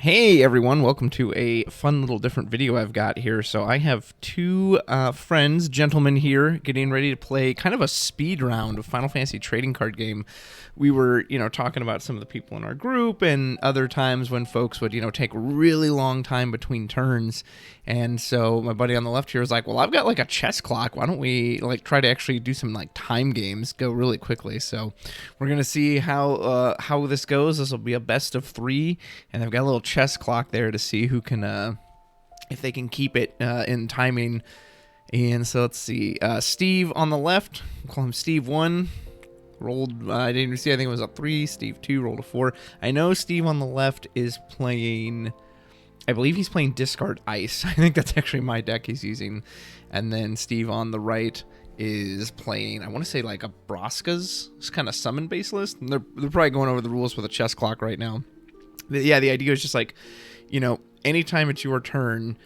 Hey everyone, welcome to a fun little different video I've got here. So I have two friends, gentlemen here, getting ready to play kind of a speed round of Final Fantasy trading card game. We were, talking about some of the people in our group and other times when folks would, take a really long time between turns. And so my buddy on the left here was like, well, I've got like a chess clock. Why don't we try to actually do some time games, go really quickly. So we're going to see how this goes. This will be a best of 3, and I've got a little chess clock there to see who can, if they can keep it in timing. And so let's see, Steve on the left, we'll call him Steve 1. Rolled, I didn't even see, I think it was a 3. Steve 2 rolled a 4. I know Steve on the left is playing, I believe he's playing Discard Ice. I think that's actually my deck he's using. And then Steve on the right is playing, I want to say like a Braska's kind of summon base list. And they're probably going over the rules with a chess clock right now. But yeah, the idea is just anytime it's your turn,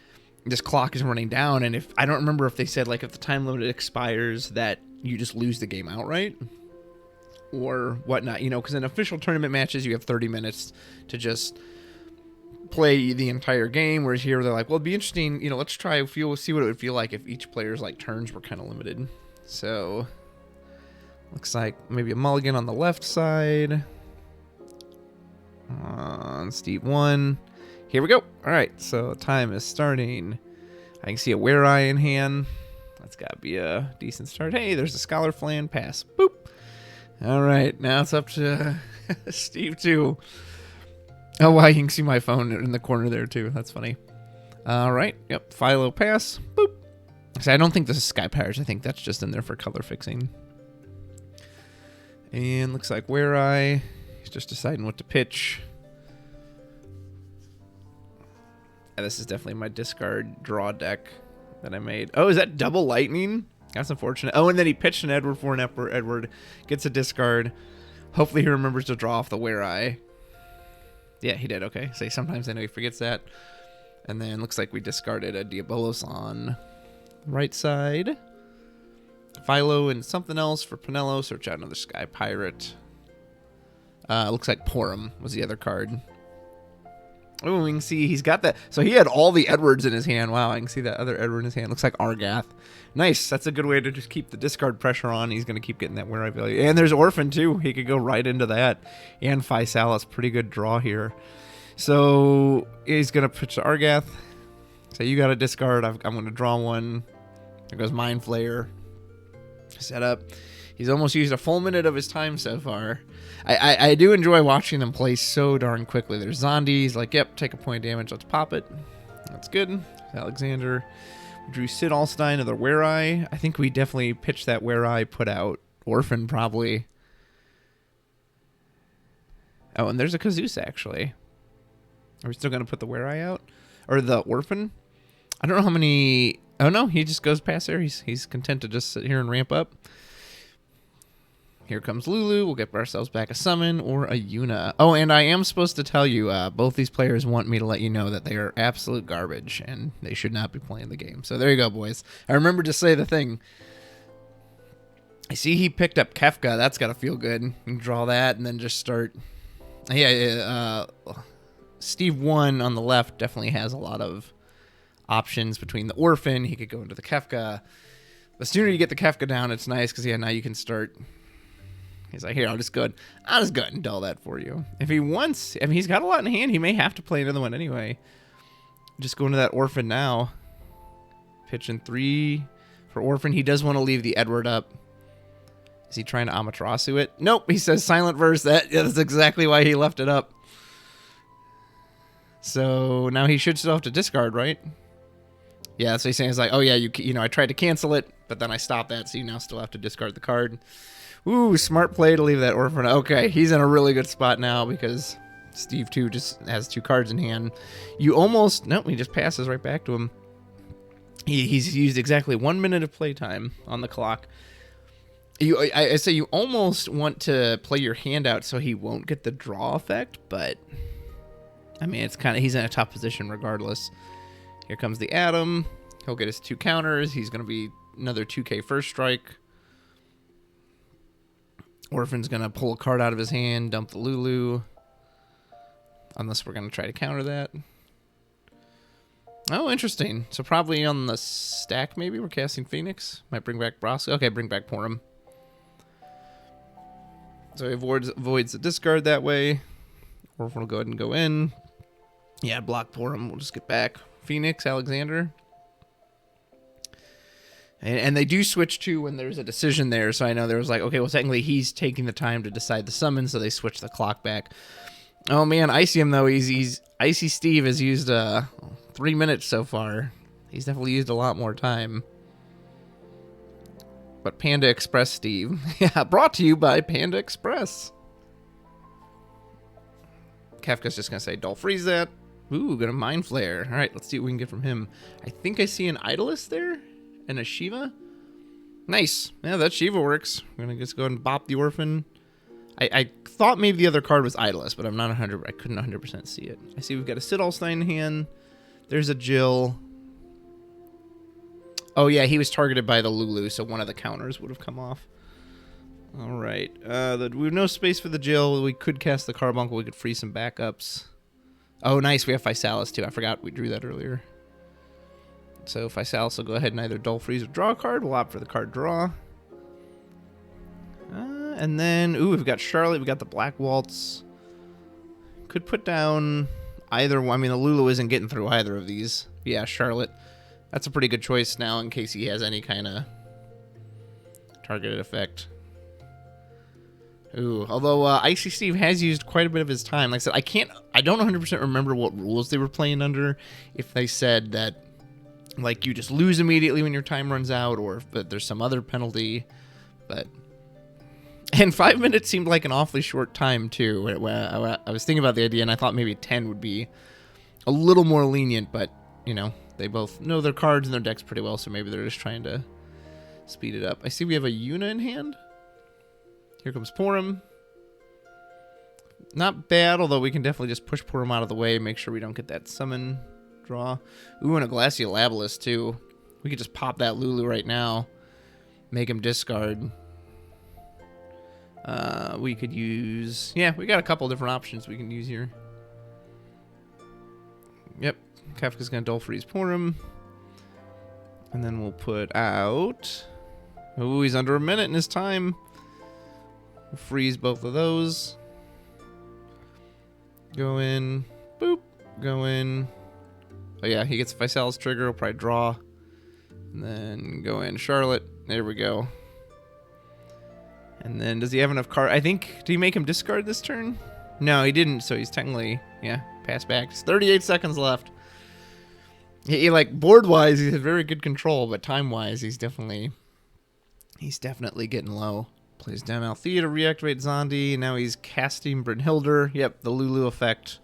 this clock is running down. And if I don't remember if they said if the time limit expires that you just lose the game outright or whatnot, because in official tournament matches you have 30 minutes to just play the entire game, whereas here they're like, well, it'd be interesting, let's see what it would feel like if each player's turns were kind of limited. So looks like maybe a mulligan on the left side on Steve 1. Here we go. All right, so time is starting. I can see a Were Eye in hand. That's gotta be a decent start. Hey, there's a Scholar Flan pass. Boop. All right, now it's up to Steve 2. Oh, wow, you can see my phone in the corner there, too. That's funny. All right, yep, Philo pass. Boop. So I don't think this is Sky Pirates. I think that's just in there for color fixing. And looks like Were Eye. He's just deciding what to pitch. And this is definitely my discard draw deck that I made. Oh, is that double lightning? That's unfortunate. Oh, and then he pitched an Edward for an Edward. Gets a discard. Hopefully he remembers to draw off the Were Eye. Yeah, he did. Okay. So sometimes I know he forgets that. And then looks like we discarded a Diabolos on the right side. Philo and something else for Pinello. Search out another Sky Pirate. Looks like Porum was the other card. Oh, we can see he's got that. So he had all the Edwards in his hand. Wow, I can see that other Edward in his hand. Looks like Argath. Nice. That's a good way to just keep the discard pressure on. He's going to keep getting that Were Eye value. And there's Orphan, too. He could go right into that. And Physalis. Pretty good draw here. So he's going to pitch to Argath. So you got a discard. I'm going to draw one. There goes Mind Flayer. Set up. He's almost used a full minute of his time so far. I do enjoy watching them play so darn quickly. There's Zondi. He's like, yep, take a point of damage. Let's pop it. That's good. Alexander. We drew Sid Alstein, another Were Eye. I think we definitely pitched that Were Eye, put out Orphan probably. Oh, and there's a Cazuza, actually. Are we still going to put the Were Eye out? Or the Orphan? I don't know how many... Oh, no, he just goes past there. He's content to just sit here and ramp up. Here comes Lulu. We'll get ourselves back a summon or a Yuna. Oh, and I am supposed to tell you, both these players want me to let you know that they are absolute garbage and they should not be playing the game. So there you go, boys. I remember to say the thing. I see he picked up Kefka. That's got to feel good. You can draw that and then just start. Yeah, Steve 1 on the left definitely has a lot of options between the Orphan. He could go into the Kefka. The sooner you get the Kefka down, it's nice because, yeah, now you can start... He's like, here, I'll just go ahead and dull that for you. If he wants, I mean, he's got a lot in hand. He may have to play another one anyway. Just go into that Orphan now. Pitching 3 for Orphan. He does want to leave the Edward up. Is he trying to Amaterasu it? Nope, he says Silent Verse. That's exactly why he left it up. So now he should still have to discard, right? Yeah, that's what he's saying. He's like, oh yeah, I tried to cancel it, but then I stopped that, so you now still have to discard the card. Ooh, smart play to leave that Orphan. Okay, he's in a really good spot now because Steve 2 just has 2 cards in hand. You almost... Nope, he just passes right back to him. He's used exactly 1 minute of playtime on the clock. I say you almost want to play your hand out so he won't get the draw effect, but... I mean, it's kind of... He's in a tough position regardless. Here comes the Atom. He'll get his 2 counters. He's going to be another 2k first strike. Orphan's going to pull a card out of his hand, dump the Lulu. Unless we're going to try to counter that. Oh, interesting. So probably on the stack, maybe we're casting Phoenix. Might bring back Braska. Okay, bring back Porum. So he avoids the discard that way. Or if we'll go ahead and go in. Yeah, block Porum. We'll just get back Phoenix, Alexander. And they do switch too when there's a decision there. So I know there was like, okay, well, technically he's taking the time to decide the summon, so they switch the clock back. Oh man, Icy him though. He's Icy Steve has used 3 minutes so far. He's definitely used a lot more time. But Panda Express Steve. Yeah, brought to you by Panda Express. Kafka's just gonna say, "Don't freeze that." Ooh, gonna Mind Flare. All right, let's see what we can get from him. I think I see an Idolist there and a Shiva. Nice. Yeah, that Shiva works. We're gonna just go ahead and bop the Orphan. I thought maybe the other card was Idolist, but I'm not 100. I couldn't 100% see it. I see we've got a Sidolstein in hand. There's a Jill. Oh yeah, he was targeted by the Lulu, so one of the counters would have come off. All right. We have no space for the Jill. We could cast the Carbuncle. We could free some backups. Oh, nice. We have Physalis too. I forgot we drew that earlier. So Physalis will go ahead and either Dull Freeze or draw a card. We'll opt for the card draw. And then, ooh, we've got Charlotte. We've got the Black Waltz. Could put down either one. I mean, the Lulu isn't getting through either of these. Yeah, Charlotte. That's a pretty good choice now in case he has any kind of targeted effect. Ooh, although Icy Steve has used quite a bit of his time. Like I said, I don't 100% remember what rules they were playing under. If they said that, like, you just lose immediately when your time runs out, or if there's some other penalty. And 5 minutes seemed like an awfully short time, too. I was thinking about the idea, and I thought maybe 10 would be a little more lenient, but, you know, they both know their cards and their decks pretty well, so maybe they're just trying to speed it up. I see we have a Yuna in hand. Here comes Porum. Not bad, although we can definitely just push Porum out of the way, make sure we don't get that summon draw. Ooh, and a Glacial Labelis, too. We could just pop that Lulu right now, make him discard. We could use... Yeah, we got a couple different options we can use here. Yep. Kafka's going to Dull Freeze Porum. And then we'll put out... Ooh, he's under a minute in his time. We'll freeze both of those. Go in. Boop. Go in. Oh, yeah, he gets a Physalis trigger. We'll probably draw. And then go in Charlotte. There we go. And then does he have enough card? I think, did he make him discard this turn? No, he didn't, so he's technically, yeah, pass back. It's 38 seconds left. He like, board-wise, he has very good control, but time-wise, he's definitely getting low. Plays down Althea to reactivate Zondi. Now he's casting Brynhildr. Yep, the Lulu effect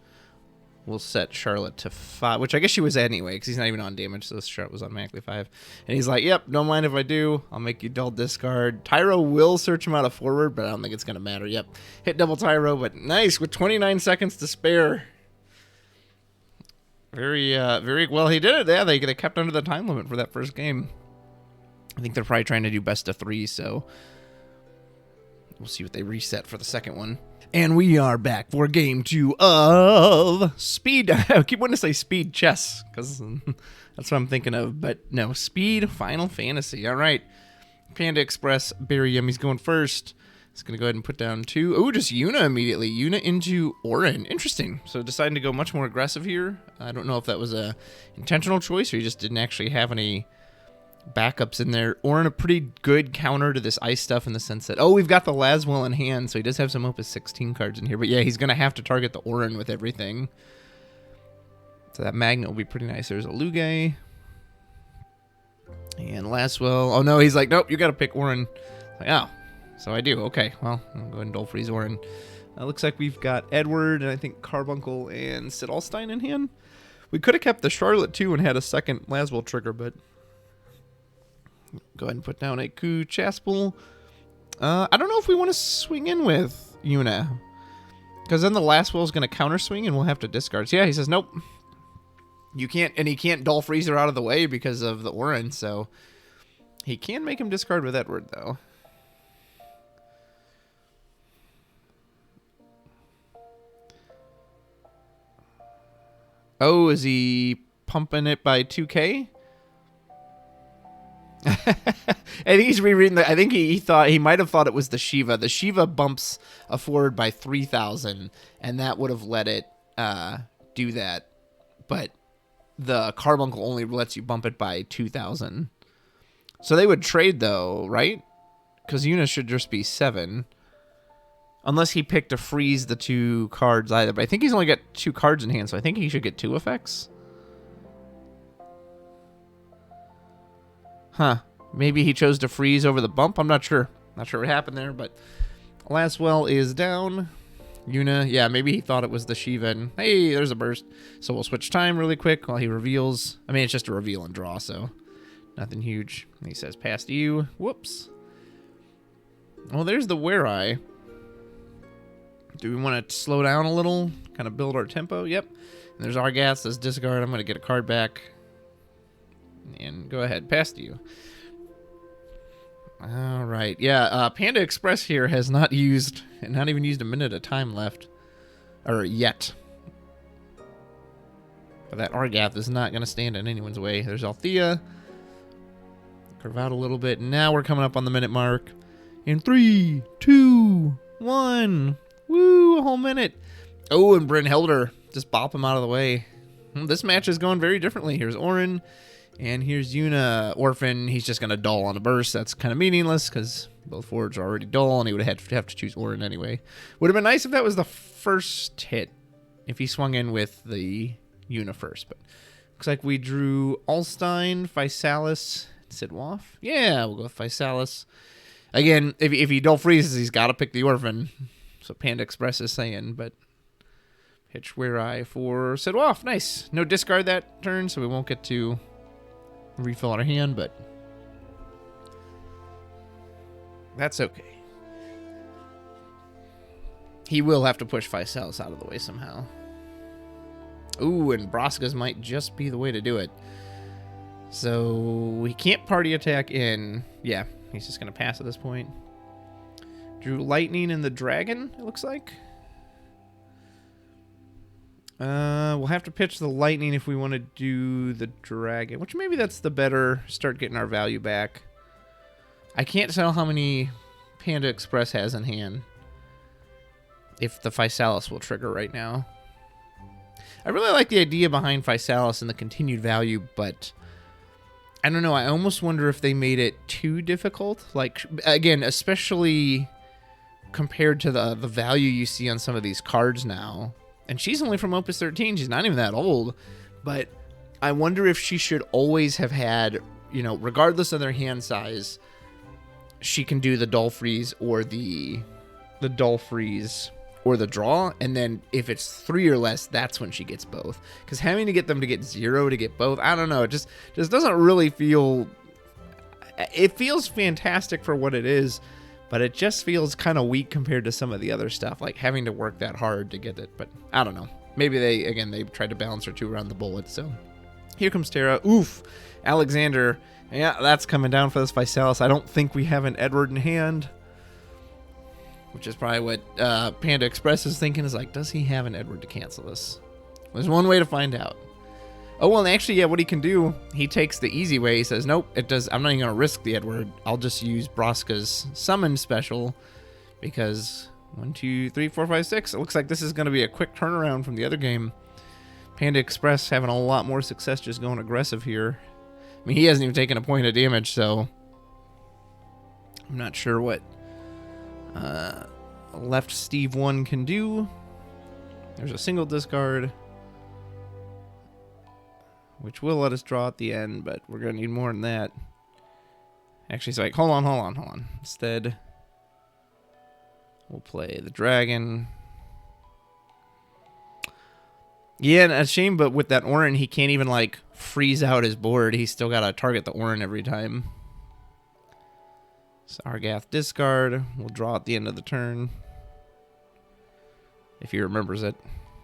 will set Charlotte to 5, which I guess she was anyway, because he's not even on damage, so Charlotte was automatically 5. And he's like, yep, don't mind if I do. I'll make you dull discard. Tyro will search him out of forward, but I don't think it's going to matter. Yep, hit double Tyro, but nice, with 29 seconds to spare. Very well, he did it. Yeah, they kept under the time limit for that first game. I think they're probably trying to do best of 3, so we'll see what they reset for the second one. And we are back for game 2 of Speed. I keep wanting to say Speed Chess, because that's what I'm thinking of. But no, Speed Final Fantasy. All right. Panda Express, Barry Yummy's going first. He's going to go ahead and put down 2. Oh, just Yuna immediately. Yuna into Orin. Interesting. So deciding to go much more aggressive here. I don't know if that was a intentional choice or he just didn't actually have any backups in there. Orin, a pretty good counter to this ice stuff in the sense that, oh, we've got the Laswell in hand, so he does have some Opus 16 cards in here. But yeah, he's going to have to target the Orin with everything. So that Magnet will be pretty nice. There's a Lugai. And Laswell. Oh no, he's like, nope, you got to pick Orin. Like, oh, so I do. Okay, well, I'll go ahead and Dull Freeze Orin. Looks like we've got Edward and I think Carbuncle and Sidolstein in hand. We could have kept the Charlotte too and had a second Laswell trigger, but go ahead and put down a Ku Chaspel. I don't know if we want to swing in with Yuna, because then the Laswell is going to counter swing and we'll have to discard. So yeah, he says nope. You can't, and he can't Dull Freeze her out of the way because of the Orin, so he can make him discard with Edward though. Oh, is he pumping it by 2K? I think he's rereading I think he might have thought it was the Shiva. The Shiva bumps a forward by 3,000, and that would have let it do that. But the Carbuncle only lets you bump it by 2,000. So they would trade though, right? Because Yuna should just be 7. Unless he picked to freeze the 2 cards either. But I think he's only got 2 cards in hand, so I think he should get 2 effects. Huh. Maybe he chose to freeze over the bump. I'm not sure. Not sure what happened there, but Laswell is down. Yuna, yeah, maybe he thought it was the Shiva. And hey, there's a burst. So we'll switch time really quick while he reveals. I mean, it's just a reveal and draw, so nothing huge. And he says, pass to you. Whoops. Well, there's the Where I. Do we want to slow down a little? Kind of build our tempo? Yep. And there's Argath, says discard. I'm going to get a card back. And go ahead, pass to you. All right, yeah. Panda Express here has not even used a minute of time left, or yet. But that Argath is not going to stand in anyone's way. There's Althea. Curve out a little bit. Now we're coming up on the minute mark. In 3, 2, 1. Woo! A whole minute. Oh, and Bryn Helder. Just bop him out of the way. This match is going very differently. Here's Orin. And here's Yuna. Orphan, he's just going to dull on a burst. That's kind of meaningless because both forwards are already dull, and he would have to choose Orin anyway. Would have been nice if that was the first hit, if he swung in with the Yuna first. But looks like we drew Alstein, Physalis, Sidwoff. Yeah, we'll go with Physalis. Again, if he dull freezes, he's got to pick the Orphan. So Panda Express is saying, but pitch Where I for Sidwoff. Nice. No discard that turn, so we won't get to refill our hand, but that's okay. He will have to push Physalis out of the way somehow. Ooh, and Braska's might just be the way to do it. So we can't party attack in. Yeah, he's just going to pass at this point. Drew Lightning and the Dragon, it looks like. We'll have to pitch the Lightning if we want to do the Dragon, which maybe that's the better start getting our value back. I can't tell how many Panda Express has in hand if the Physalis will trigger right now. I really like the idea behind Physalis and the continued value, but I don't know. I almost wonder if they made it too difficult. Like, again, especially compared to the value you see on some of these cards now. And she's only from Opus 13. She's not even that old. But I wonder if she should always have had, you know, regardless of their hand size, she can do the dull freeze or the dull freeze or the draw. And then if it's 3 or less, that's when she gets both. Because having to get them to get 0 to get both, I don't know. It just doesn't really feel... It feels fantastic for what it is, but it just feels kind of weak compared to some of the other stuff, like having to work that hard to get it. But I don't know. Maybe they tried to balance her 2 around the bullet. So here comes Terra. Oof. Alexander. Yeah, that's coming down for this Physalis. I don't think we have an Edward in hand, which is probably what Panda Express is thinking, is like, does he have an Edward to cancel this? There's one way to find out. Oh, well, actually, yeah, what he can do, he takes the easy way. He says, nope, it does. I'm not even going to risk the Edward. I'll just use Braska's summon special because 1, 2, 3, 4, 5, 6. It looks like this is going to be a quick turnaround from the other game. Panda Express having a lot more success just going aggressive here. I mean, he hasn't even taken a point of damage, so I'm not sure what left Steve 1 can do. There's a single discard, which will let us draw at the end, but we're going to need more than that. Actually, it's like, hold on. Instead, we'll play the Dragon. Yeah, and a shame, but with that Orin, he can't even, like, freeze out his board. He's still got to target the Orin every time. So Argath discard. We'll draw at the end of the turn. If he remembers it.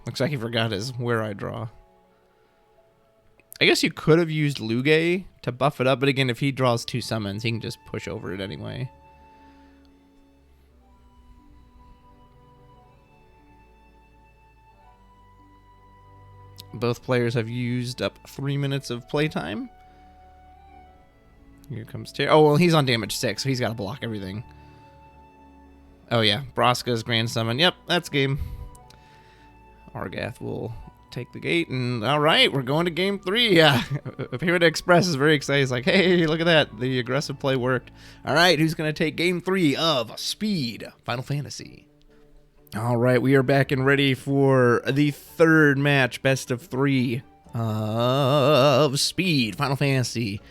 Looks like he forgot his Where I Draw. I guess you could have used Luge to buff it up, but again, if he draws 2 summons, he can just push over it anyway. Both players have used up 3 minutes of playtime. Here comes Terry. Oh, well, he's on damage 6, so he's got to block everything. Oh, yeah. Braska's Grand Summon. Yep, that's game. Argath will take the gate, and all right, we're going to game 3. Yeah, Pyramid Express is very excited. He's like, hey, look at that. The aggressive play worked. All right, who's going to take game 3 of Speed Final Fantasy? All right, we are back and ready for the third match, best of 3 of Speed Final Fantasy.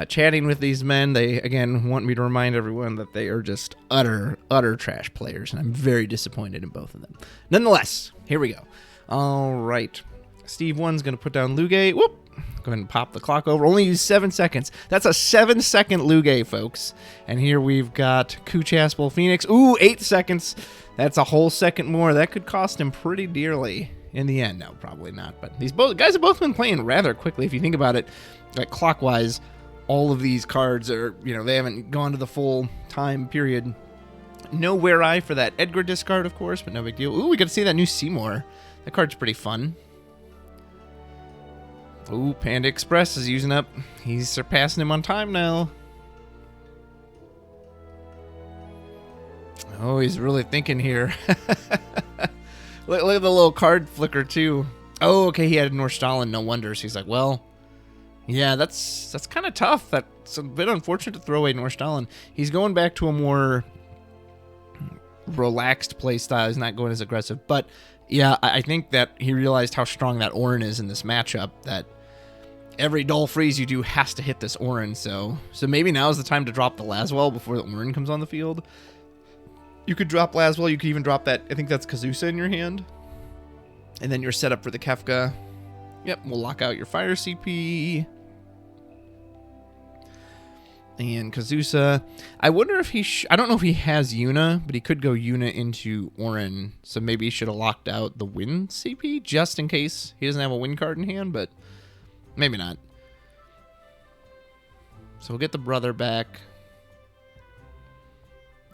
Chatting with these men, they, again, want me to remind everyone that they are just utter trash players, and I'm very disappointed in both of them. Nonetheless, here we go. All right. Steve 1's going to put down Luge. Whoop. Go ahead and pop the clock over. Only use 7 seconds. That's a 7-second Luge, folks. And here we've got Kuchaspel Phoenix. Ooh, 8 seconds. That's a whole second more. That could cost him pretty dearly in the end. No, probably not. But these guys have both been playing rather quickly. If you think about it, like clockwise, all of these cards are, they haven't gone to the full time period. No Where I for that Edgar discard, of course, but no big deal. Ooh, we got to see that new Seymour. That card's pretty fun. Ooh, Panda Express is using up. He's surpassing him on time now. Oh, he's really thinking here. look at the little card flicker, too. Oh, okay, he had Nordstalin, no wonder. So he's like, well, yeah, that's kind of tough. That's a bit unfortunate to throw away Nordstalin. He's going back to a more relaxed play style. He's not going as aggressive. But, yeah, I think that he realized how strong that Orin is in this matchup, that every dull freeze you do has to hit this Orin. So maybe now is the time to drop the Laswell before the Orin comes on the field. You could drop Laswell. You could even drop that. I think that's Kazusa in your hand. And then you're set up for the Kefka. Yep, we'll lock out your fire CP. And Kazusa. I wonder if I don't know if he has Yuna, but he could go Yuna into Orin. So maybe he should have locked out the Win CP just in case he doesn't have a Win card in hand, but maybe not. So we'll get the brother back.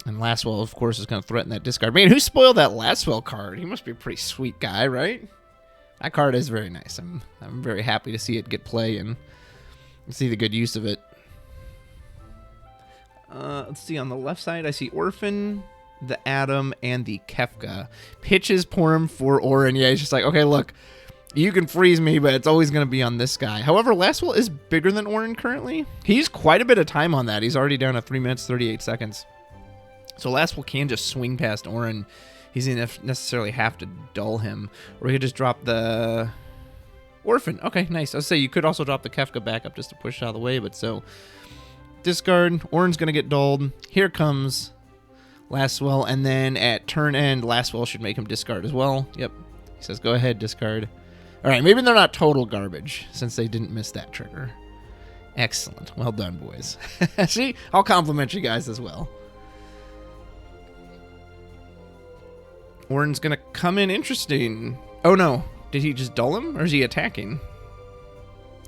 And Laswell, of course, is going to threaten that discard. Man, who spoiled that Laswell card? He must be a pretty sweet guy, right? That card is very nice. I'm very happy to see it get play and see the good use of it. Let's see, on the left side, I see Orphan, the Atom, and the Kefka. Pitches Porum for Orin. Yeah, he's just like, okay, look, you can freeze me, but it's always going to be on this guy. However, Laswell is bigger than Orin currently. He's quite a bit of time on that. He's already down to 3 minutes, 38 seconds. So Laswell can just swing past Orin. He doesn't necessarily have to dull him. Or he could just drop the Orphan. Okay, nice. I was say you could also drop the Kefka back up just to push it out of the way, but so discard. Orin's going to get dulled. Here comes Laswell, and then at turn end, Laswell should make him discard as well. Yep. He says, go ahead, discard. All right, maybe they're not total garbage since they didn't miss that trigger. Excellent. Well done, boys. See, I'll compliment you guys as well. Orin's going to come in interesting. Oh, no. Did he just dull him, or is he attacking?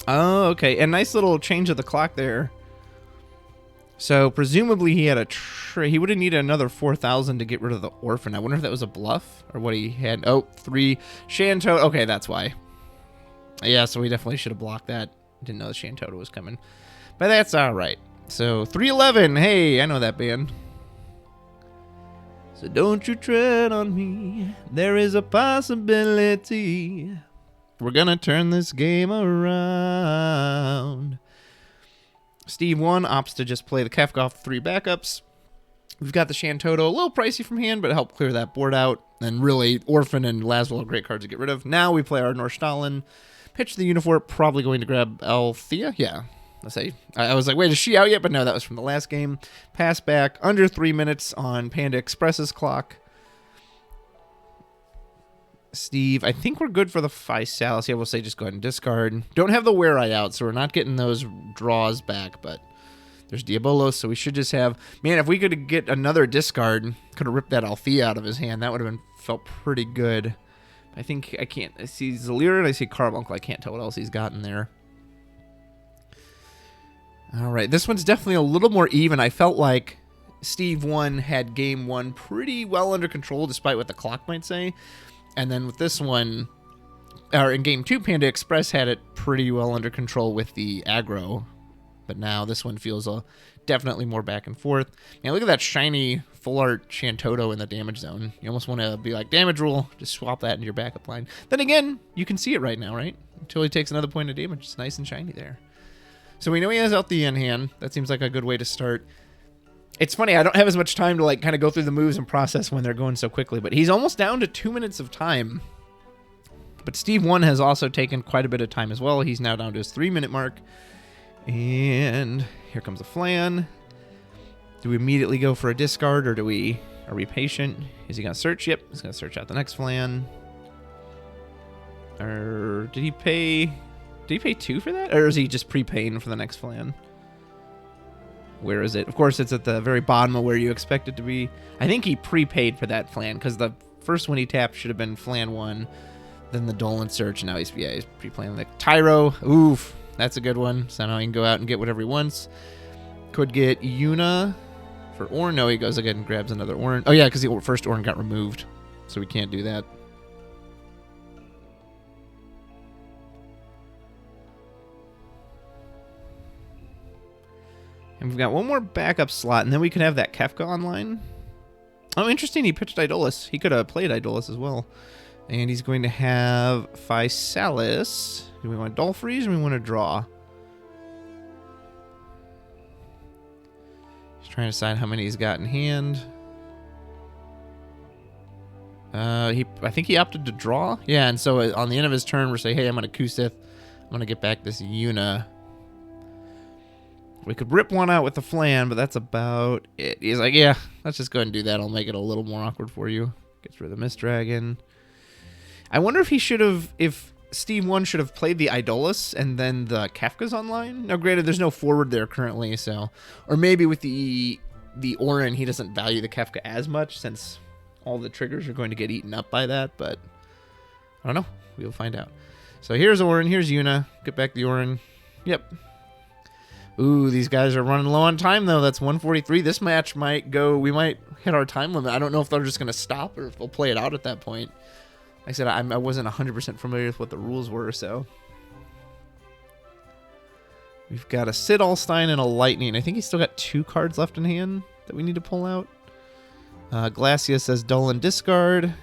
Oh, okay. A nice little change of the clock there. So, presumably he had he would have needed another 4,000 to get rid of the Orphan. I wonder if that was a bluff, or what he had. Oh, 3. Shanto. Okay, that's why. Yeah, so we definitely should have blocked that. Didn't know the Shantota was coming. But that's all right. So, 311. Hey, I know that band. So don't you tread on me. There is a possibility we're going to turn this game around. Steve 1 opts to just play the Kefka off 3 backups. We've got the Shantota, a little pricey from hand, but it helped clear that board out. And really, Orphan and Laswell are great cards to get rid of. Now we play our Nordstalin. Pitch the Uniform, probably going to grab Althea. Yeah, let's say. I was like, wait, is she out yet? But no, that was from the last game. Pass back, under 3 minutes on Panda Express's clock. Steve, I think we're good for the Physalis. Yeah, we'll say just go ahead and discard. Don't have the Where I out, so we're not getting those draws back, but there's Diabolos, so we should just have... Man, if we could get another discard, could have ripped that Althea out of his hand. That would have felt pretty good. I think I can't... I see Zalira and I see Carbuncle. I can't tell what else he's got in there. All right, this one's definitely a little more even. I felt like Steve 1 had game 1 pretty well under control, despite what the clock might say. And then with this one, or in game 2, Panda Express had it pretty well under control with the aggro. But now this one feels definitely more back and forth. Man, look at that shiny full art Shantoto in the damage zone. You almost want to be like, damage rule, just swap that into your backup line. Then again, you can see it right now, right? Until he takes another point of damage. It's nice and shiny there. So we know he has Althea in hand. That seems like a good way to start. It's funny, I don't have as much time to like kind of go through the moves and process when they're going so quickly, but he's almost down to 2 minutes of time. But Steve 1 has also taken quite a bit of time as well. He's now down to his 3-minute mark. And here comes a flan. Do we immediately go for a discard, or are we patient? Is he gonna search? Yep, he's gonna search out the next flan. Or did he pay 2 for that? Or is he just prepaying for the next flan? Where is it? Of course, it's at the very bottom of where you expect it to be. I think he prepaid for that flan, because the first one he tapped should have been flan 1, then the Dolan search, and now he's pre-playing the Tyro. Oof, that's a good one. So now he can go out and get whatever he wants. Could get Yuna for Ornn. No, he goes again and grabs another Ornn. Oh yeah, because the first Ornn got removed, so we can't do that. And we've got one more backup slot, and then we could have that Kefka online. Oh, interesting. He pitched Idolus. He could have played Idolus as well. And he's going to have Physalis. Do we want Dull Freeze or do we want to draw? He's trying to decide how many he's got in hand. I think he opted to draw. Yeah, and so on the end of his turn, we're saying, hey, I'm going to Kusith. I'm going to get back this Yuna. We could rip one out with the flan, but that's about it. He's like, yeah, let's just go ahead and do that. I'll make it a little more awkward for you. Gets rid of the Mist Dragon. I wonder if if Steve 1 should have played the Idolus and then the Kefka's online. Now, granted, there's no forward there currently, so... Or maybe with the Ornn, he doesn't value the Kefka as much, since all the triggers are going to get eaten up by that, but... I don't know. We'll find out. So here's Ornn, here's Yuna. Get back the Ornn. Yep. Ooh, these guys are running low on time, though. That's 1:43. This match might go... We might hit our time limit. I don't know if they're just going to stop or if they'll play it out at that point. Like I said, I wasn't 100% familiar with what the rules were, so... We've got a Sid Allstein and a Lightning. I think he's still got 2 cards left in hand that we need to pull out. Glacia says Dolan discard.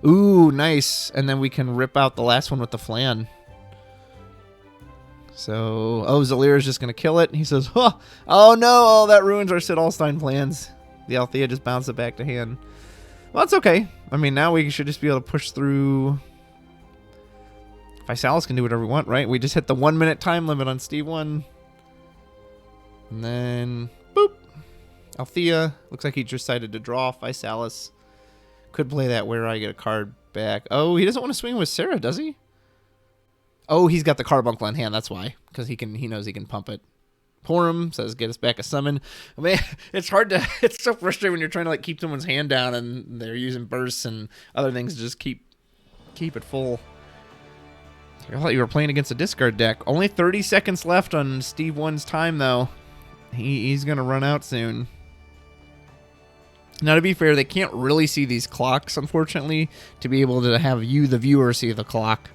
Ooh, nice. And then we can rip out the last one with the flan. So, Zalira is just going to kill it. He says, oh no, oh, that ruins our Sid Allstein plans. The Althea just bounced it back to hand. Well, that's okay. I mean, now we should just be able to push through. Physalis can do whatever we want, right? We just hit the 1 minute time limit on Steve 1. And then, boop. Althea. Looks like he decided to draw Physalis. Could play that where I get a card back. Oh, he doesn't want to swing with Sarah, does he? Oh, he's got the Carbuncle in hand, that's why. Because he knows he can pump it. Porum says, get us back a summon. I mean, it's hard to... It's so frustrating when you're trying to like keep someone's hand down and they're using bursts and other things to just keep it full. I thought you were playing against a discard deck. Only 30 seconds left on Steve 1's time, though. He's going to run out soon. Now, to be fair, they can't really see these clocks, unfortunately, to be able to have you, the viewer, see the clock.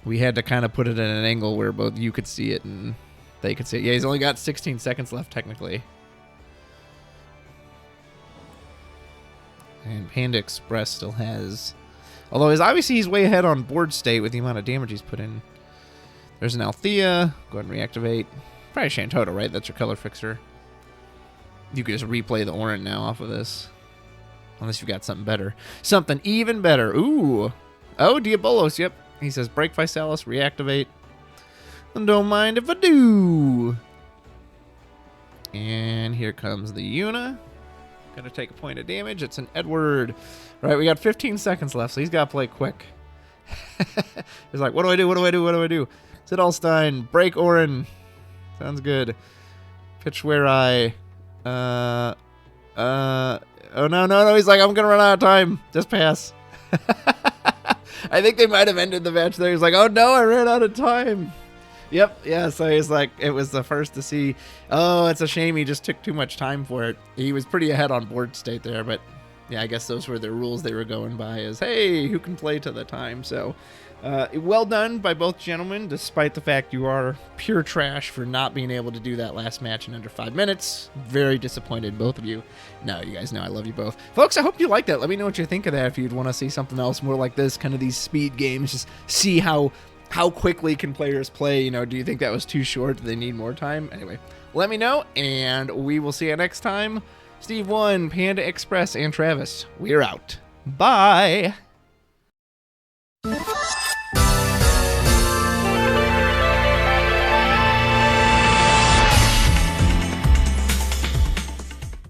We had to kind of put it at an angle where both you could see it and they could see it. Yeah, he's only got 16 seconds left, technically. And Panda Express still has... Although, obviously, he's way ahead on board state with the amount of damage he's put in. There's an Althea. Go ahead and reactivate. Probably Shantoto, right? That's your color fixer. You could just replay the Ornn now off of this. Unless you've got something better. Something even better. Ooh. Oh, Diabolos, yep. He says, break Physalis, reactivate. And don't mind if I do. And here comes the Yuna. Gonna take a point of damage. It's an Edward. Right, we got 15 seconds left, so he's got to play quick. He's like, what do I do? What do I do? What do I do? Sid Allstein, break Ornn. Sounds good. Pitch where I... oh, no. He's like, I'm going to run out of time. Just pass. I think they might have ended the match there. He's like, oh, no, I ran out of time. Yep, yeah, so he's like, it was the first to see. Oh, it's a shame he just took too much time for it. He was pretty ahead on board state there, but Yeah, I guess those were the rules they were going by, is, hey, who can play to the time? So, well done by both gentlemen, despite the fact you are pure trash for not being able to do that last match in under 5 minutes. Very disappointed, both of you. No, you guys know I love you both. Folks, I hope you like that. Let me know what you think of that if you'd want to see something else more like this, kind of these speed games, just see how quickly can players play. You know, do you think that was too short? Do they need more time? Anyway, let me know, and we will see you next time. Steve 1, Panda Express, and Travis, we're out. Bye!